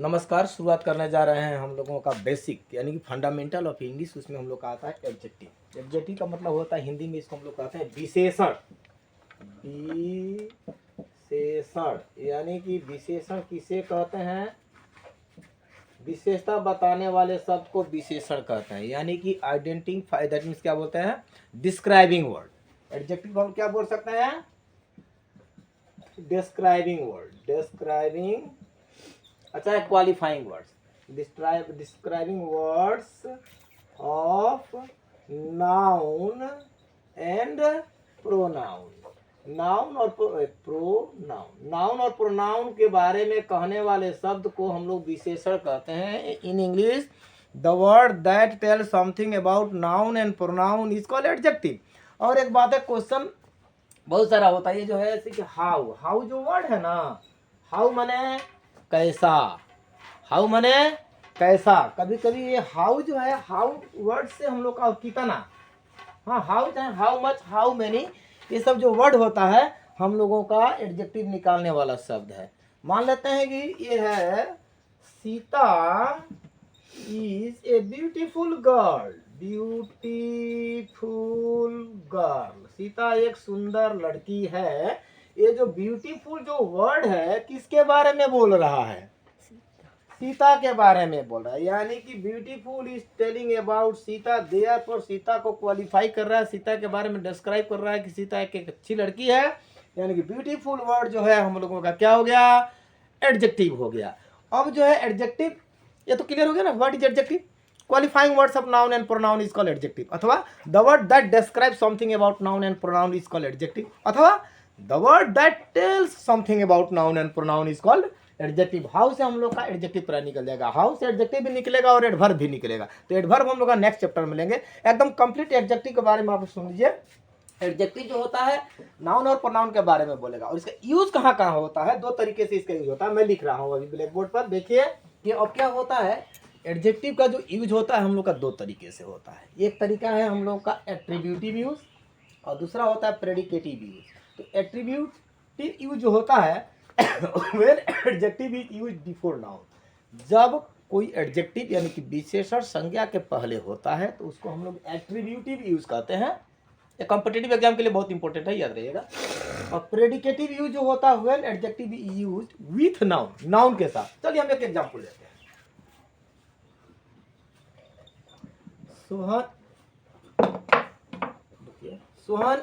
नमस्कार। शुरुआत करने जा रहे हैं हम लोगों का बेसिक यानी कि फंडामेंटल ऑफ इंग्लिश। उसमें हम लोग का आता है एडजेक्टिव। एडजेक्टिव का मतलब होता है हिंदी में इसको हम लोग कहते हैं विशेषण। विशेषण यानी कि विशेषण किसे कहते हैं? विशेषता बताने वाले शब्द को विशेषण कहते हैं, यानी कि आइडेंटिफाई। दैट मीन्स क्या बोलते हैं? Describing word. एडजेक्टिव हम क्या बोल सकते हैं? Describing word. डिस्क्राइबिंग, अच्छा, qualifying words. Describing words of noun and pronoun. Noun और प्रोनाउन। नाउन और प्रोनाउन के बारे में कहने वाले शब्द को हम लोग विशेषण कहते हैं। In English the word that tell something about noun and pronoun is called adjective. और एक बात है, क्वेश्चन बहुत सारा होता है। ये जो है जैसे कि हाउ, हाउ जो वर्ड है ना, हाउ माने कैसा। हाउ माने कैसा। कभी कभी ये हाउ जो है, हाउ वर्ड से हम लोग का कितना, हाँ, हाउ चाहे हाउ मच, हाउ मेनी, ये सब जो वर्ड होता है हम लोगों का एडजेक्टिव निकालने वाला शब्द है। मान लेते हैं कि ये है Sita is a beautiful girl. Beautiful girl, Sita एक सुंदर लड़की है। ये जो ब्यूटीफुल जो वर्ड है किसके बारे में बोल रहा है? सीता के बारे में बोल रहा है। यानी कि beautiful is telling about Sita. Therefore Sita को क्वालिफाई कर रहा है, सीता के बारे में डिस्क्राइब कर रहा है कि सीता एक अच्छी लड़की है। यानी कि ब्यूटीफुल वर्ड जो है हम लोगों का क्या हो गया? एडजेक्टिव हो गया। अब जो है एडजेक्टिव, ये तो क्लियर हो गया ना, what is adjective? Qualifying words of noun and pronoun is called adjective, अथवा the word that describe something about noun and pronoun is called adjective, अथवा the word that tells something about noun and pronoun is called adjective. How से हम लोग का adjective पूरा निकल जाएगा। How से एडजेक्टिव भी निकलेगा और एडवर्ब भी निकलेगा। तो एडवर्ब हम लोग का नेक्स्ट चैप्टर में लेंगे। एकदम कंप्लीट एडजेक्टिव के बारे में आप सुन लीजिए। एडजेक्टिव जो होता है नाउन और प्रोनाउन के बारे में बोलेगा, और इसका यूज कहाँ कहाँ होता है। दो तरीके से इसका यूज होता है, मैं लिख रहा हूँ अभी ब्लैक बोर्ड पर, देखिए कि अब क्या होता है। एडजेक्टिव का जो यूज होता है हम लोग का दो तरीके से होता है। एक तरीका है हम लोग का एट्रीब्यूटिव यूज और दूसरा होता है प्रेडिकेटिव यूज। तो एट्रीब्यूटिव यूज जो होता है when adjective is used before noun, जब कोई एडजेक्टिव यानी कि विशेषण संज्ञा के पहले होता है तो उसको हम लोग एट्रीब्यूटिव यूज कहते हैं। ये कॉम्पिटिटिव एग्जाम के लिए बहुत इंपॉर्टेंट है, याद रहिएगा। और प्रेडिकेटिव यूज जो होता है when adjective is used with noun, noun के साथ। चलिए हम एक एग्जांपल लेते हैं। Sohan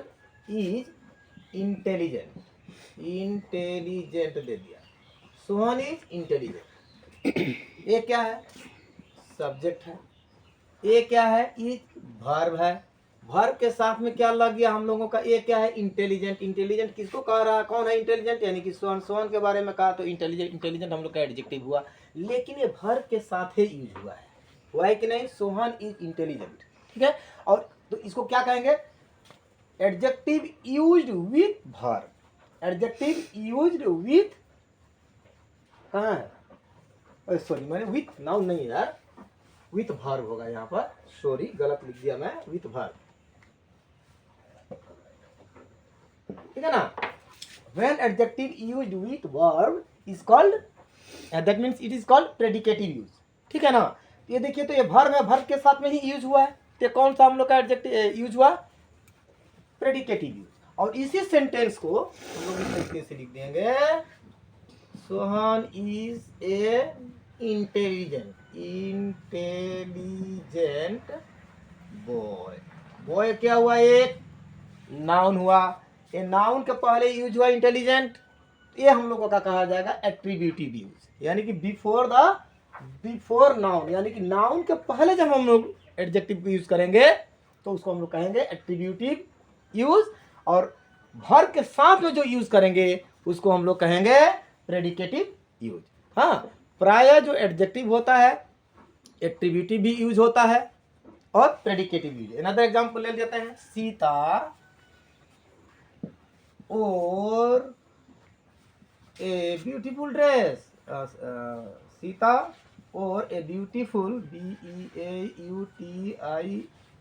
is intelligent. इंटेलिजेंट दे दिया, सोहन इज इंटेलिजेंट। ये क्या है? सब्जेक्ट है। ये क्या है? इज वर्ब है। वर्ब के साथ में क्या लग गया हम लोगों का? ये क्या है? इंटेलिजेंट। इंटेलिजेंट किसको कह रहा है? कौन है इंटेलिजेंट? यानी कि सोहन। सोहन के बारे में कहा तो इंटेलिजेंट। इंटेलिजेंट हम लोग का एडजेक्टिव हुआ, लेकिन ये वर्ब के साथ ही यूज हुआ है कि नहीं? सोहन इज इंटेलिजेंट, ठीक है। और तो इसको क्या कहेंगे? Adjective used with verb. Adjective used with, कहाँ है? सॉरी, मैंने विथ नाउन नहीं यार, विथ वर्ब होगा यहाँ पर। सॉरी, गलत लिख दिया मैं, विथ वर्ब, ठीक है ना। When adjective used with verb is called, that means it is called predicative use, ठीक है ना। ये देखिए, तो ये वर्ब है, वर्ब के साथ में ही यूज हुआ है। तो कौन सा हम लोग का एडजेक्टिव यूज हुआ? Predicative use. और इसी सेंटेंस को हम लोग इस तरीके से लिख देंगे, Sohan is a intelligent. Intelligent boy. Boy क्या हुआ? एक नाउन हुआ। ये नाउन के पहले यूज हुआ इंटेलिजेंट। ये हम लोगों का कहा जाएगा एट्रीब्यूटिव यूज, यानी कि बिफोर नाउन, यानी कि नाउन के पहले जब हम लोग एडजेक्टिव यूज करेंगे तो उसको हम लोग कहेंगे एट्रीब्यूटिव यूज। और वर्ब के साथ में जो यूज करेंगे उसको हम लोग कहेंगे प्रेडिकेटिव यूज। हाँ, प्राय जो एडजेक्टिव होता है एट्रीब्यूटिव भी यूज होता है और प्रेडिकेटिव यूज। अनदर एग्जांपल ले लेते हैं। सीता और ए ब्यूटीफुल ड्रेस। सीता और a beautiful, BEAUTI,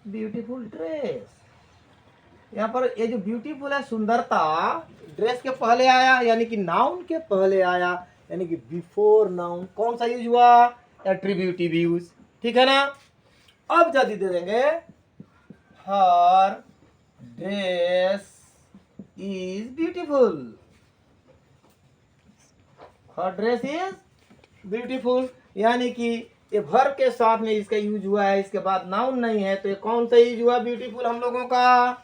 beautiful dress. यहाँ पर ये जो ब्यूटीफुल है, सुंदरता, ड्रेस के पहले आया, यानी कि नाउन के पहले आया। यानी कि बिफोर नाउन कौन सा यूज हुआ, एट्रीब्यूटिव यूज, ठीक है ना। अब यदि दे देंगे her dress is beautiful, her dress is beautiful, यानी कि ये वर्ब के साथ में इसका यूज हुआ है, इसके बाद नाउन नहीं है, तो ये कौन सा यूज हुआ ब्यूटीफुल हम लोगों का,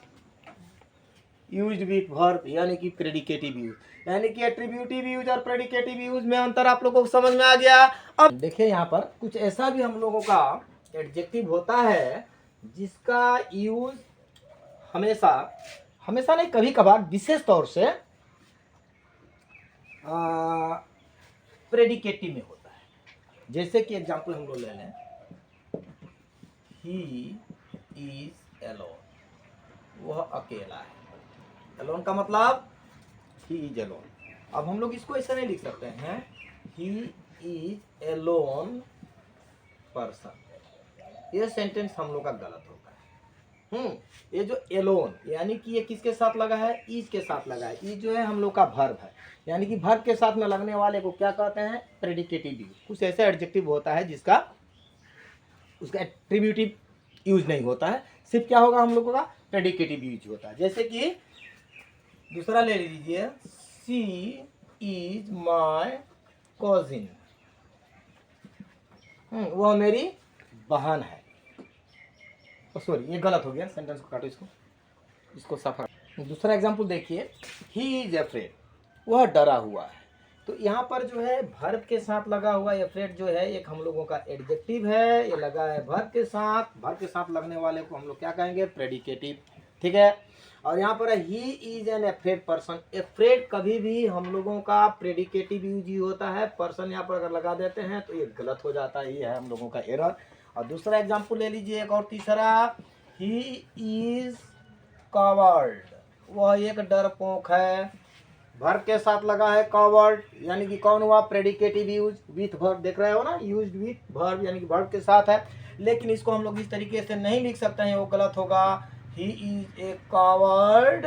यूज्ड विथ वर्ब, यानी कि प्रेडिकेटिव यूज। यानी कि एट्रीब्यूटिव यूज और प्रेडिकेटिव यूज में अंतर आप लोगों को समझ में आ गया। अब देखिए यहाँ पर कुछ ऐसा भी हम लोगों का एडजेक्टिव होता है जिसका यूज हमेशा हमेशा नहीं, कभी कभार विशेष तौर से प्रेडिकेटिव में होता है। जैसे कि एग्जांपल हम लोग ले लें, ही इज एलोन, वह अकेला है। एलोन का मतलब ही इज एलोन। अब हम लोग इसको ऐसे नहीं लिख सकते हैं, ही इज एलोन पर्सन, ये सेंटेंस हम लोग का गलत होगा। ये जो एलोन यानी कि ये किसके साथ लगा है, इज के साथ लगा है। इज जो है हम लोग का वर्ब है, यानी कि वर्ब के साथ में लगने वाले को क्या कहते हैं, प्रेडिकेटिव यूज। कुछ ऐसा एडजेक्टिव होता है जिसका उसका एट्रीब्यूटिव यूज नहीं होता है, सिर्फ क्या होगा हम लोगों का प्रेडिकेटिव यूज होता है। जैसे कि दूसरा ले लीजिए, शी इज माई कजिन, वह मेरी बहन है। सॉरी ये गलत हो गया, सेंटेंस को काटो, इसको सफा। दूसरा एग्जांपल देखिए, ही इज अफ्रेड, वह डरा हुआ है। तो यहाँ पर जो है वर्ब के साथ लगा हुआ अफ्रेड जो है एक हम लोगों का एडजेक्टिव है, ये लगा है वर्ब के साथ। वर्ब के साथ लगने वाले को हम लोग क्या कहेंगे, प्रेडिकेटिव, ठीक है। और यहाँ पर he is an afraid person, afraid कभी भी हम लोगों का प्रेडिकेटिव यूज ही होता है, पर्सन यहाँ पर अगर लगा देते हैं तो ये गलत हो जाता है, ये है हम लोगों का एरर। और दूसरा एग्जाम्पल ले लीजिए एक और तीसरा, ही इज कवर्ड, वह एक डरपोक है। वर्ब के साथ लगा है कवर्ड, यानी कि कौन हुआ, प्रेडिकेटिव यूज विथ वर्ब, देख रहे हो ना, यूज्ड विथ वर्ब यानी कि वर्ब के साथ है। लेकिन इसको हम लोग इस तरीके से नहीं लिख सकते हैं, वो गलत होगा। He is a covered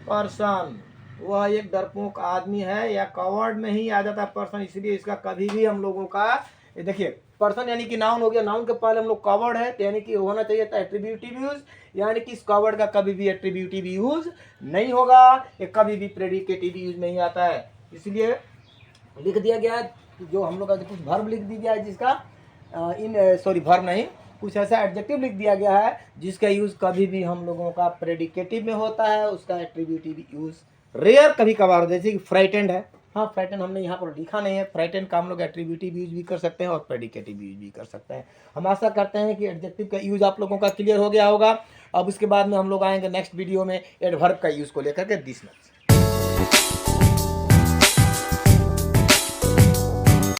person, वह एक डरपोक आदमी है, या कवर्ड में ही आ जाता है पर्सन, इसलिए इसका कभी भी हम लोगों का, देखिए पर्सन यानी कि नाउन हो गया, नाउन के पहले हम लोग कवर्ड है, तो यानी कि होना चाहिए था एट्रीब्यूटिव यूज, यानी कि इस कवर्ड का कभी भी एट्रीब्यूटिव यूज नहीं होगा, ये कभी भी प्रेडिकेटिव यूज नहीं आता है। इसलिए लिख दिया गया है, जो हम लोग का कुछ वर्ब लिख दिया गया है जिसका वर्ब नहीं, कुछ ऐसा एडजेक्टिव लिख दिया गया है जिसका यूज कभी भी हम लोगों का प्रेडिकेटिव में होता है, उसका एट्रीब्यूटिव यूज रेयर कभी कभार, जैसे कि फ्राइटेंड है। हाँ, फ्राइटेंड हमने यहाँ पर लिखा नहीं है, फ्राइटेंड का हम लोग एट्रीब्यूटिव यूज भी कर सकते हैं और प्रेडिकेटिव यूज भी कर सकते हैं। हम आशा करते हैं कि एडजेक्टिव का यूज आप लोगों का क्लियर हो गया होगा। अब उसके बाद में हम लोग आएंगे नेक्स्ट वीडियो में एडवर्ब का यूज को लेकर के दिस मच।